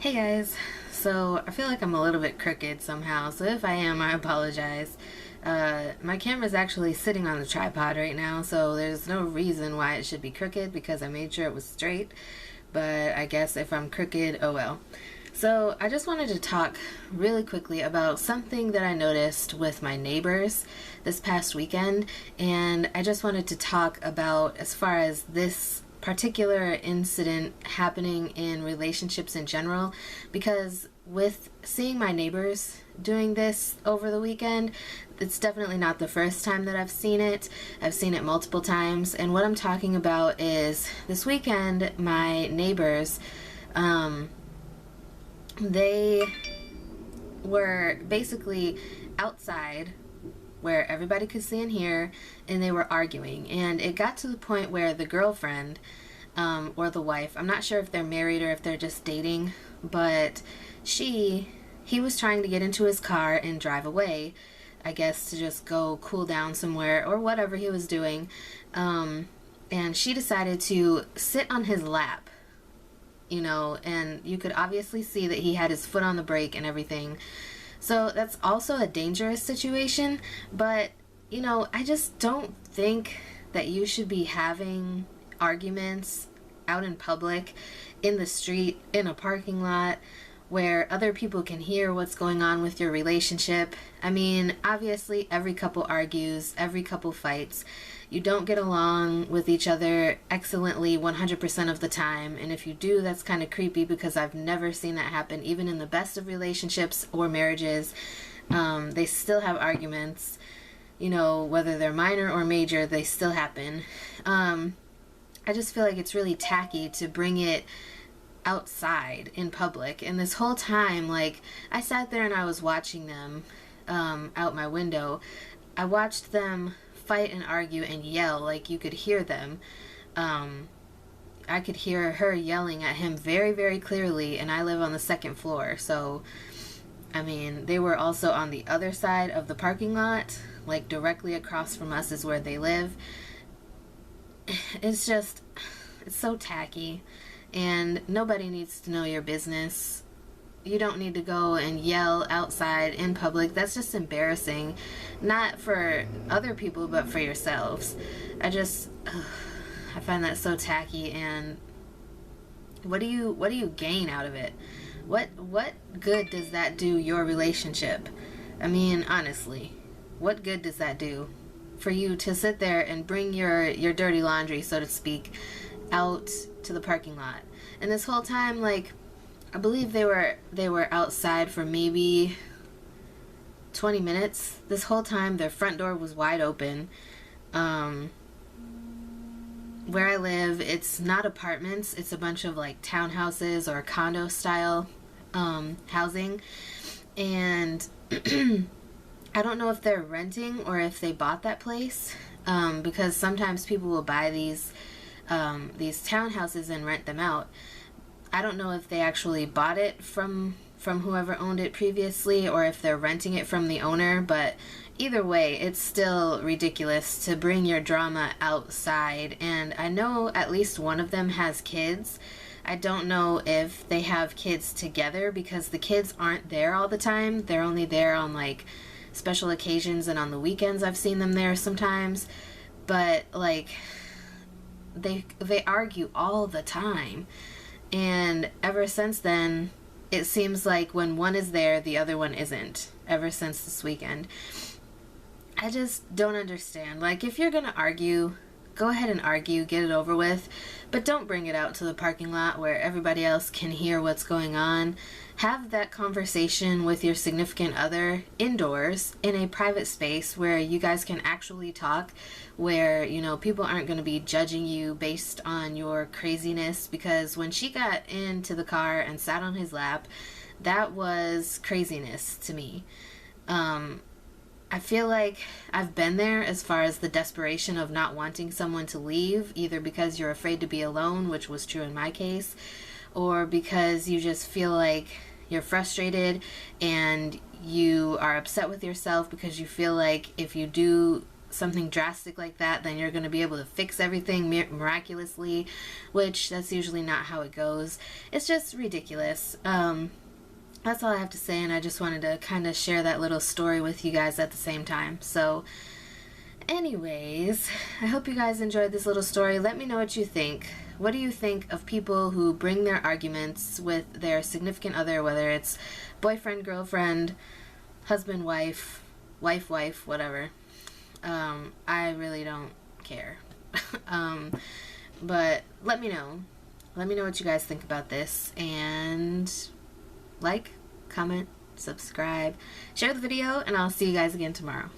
Hey guys, so I feel like I'm a little bit crooked somehow, so if I am, I apologize. My camera's actually sitting on the tripod right now, so there's no reason why it should be crooked because I made sure it was straight, but I guess if I'm crooked, oh well. So I just wanted to talk really quickly about something that I noticed with my neighbors this past weekend, and I just wanted to talk about as far as this particular incident happening in relationships in general, because with seeing my neighbors doing this over the weekend, it's definitely not the first time that I've seen it. I've seen it multiple times, and what I'm talking about is this weekend my neighbors, they were basically outside where everybody could see and hear, and they were arguing. And it got to the point where the girlfriend, or the wife, I'm not sure if they're married or if they're just dating, but he was trying to get into his car and drive away, I guess to just go cool down somewhere or whatever he was doing. And she decided to sit on his lap, and you could obviously see that he had his foot on the brake and everything. So that's also a dangerous situation, but I just don't think that you should be having arguments out in public, in the street, in a parking lot, where other people can hear what's going on with your relationship. I mean, obviously every couple argues, every couple fights. You don't get along with each other excellently 100% of the time, and if you do, that's kind of creepy because I've never seen that happen. Even in the best of relationships or marriages, they still have arguments, whether they're minor or major, they still happen. I just feel like it's really tacky to bring it outside in public. And this whole time, like, I sat there and I was watching them out my window. I watched them fight and argue and yell, like you could hear them. I could hear her yelling at him very, very clearly, and I live on the second floor, so I mean, they were also on the other side of the parking lot, like directly across from us is where they live. It's so tacky, and nobody needs to know your business. You don't need to go and yell outside in public. That's just embarrassing, not for other people, but for yourselves. I find that so tacky, and what do you gain out of it? What good does that do your relationship? I mean, honestly, what good does that do for you to sit there and bring your dirty laundry, so to speak, out to the parking lot? And this whole time, like, I believe they were outside for maybe 20 minutes. This whole time their front door was wide open. Where I live, it's not apartments, it's a bunch of like townhouses or condo style housing, and I don't know if they're renting or if they bought that place, because sometimes people will buy these townhouses and rent them out. I don't know if they actually bought it from whoever owned it previously or if they're renting it from the owner, but either way, it's still ridiculous to bring your drama outside. And I know at least one of them has kids. I don't know if they have kids together because the kids aren't there all the time. They're only there on like special occasions and on the weekends. I've seen them there sometimes, but like they argue all the time. And ever since then, it seems like when one is there, the other one isn't, ever since this weekend. I just don't understand. Like, if you're gonna argue, go ahead and argue, get it over with, but don't bring it out to the parking lot where everybody else can hear what's going on. Have that conversation with your significant other indoors in a private space where you guys can actually talk, where people aren't going to be judging you based on your craziness, because when she got into the car and sat on his lap, that was craziness to me. I feel like I've been there as far as the desperation of not wanting someone to leave, either because you're afraid to be alone, which was true in my case, or because you just feel like you're frustrated and you are upset with yourself because you feel like if you do something drastic like that, then you're going to be able to fix everything miraculously, which that's usually not how it goes. It's just ridiculous. That's all I have to say, and I just wanted to kind of share that little story with you guys at the same time. So anyways, I hope you guys enjoyed this little story. Let me know what you think. What do you think of people who bring their arguments with their significant other, whether it's boyfriend, girlfriend, husband, wife, wife, whatever? I really don't care. But let me know. Let me know what you guys think about this, and like, comment, subscribe, share the video, and I'll see you guys again tomorrow.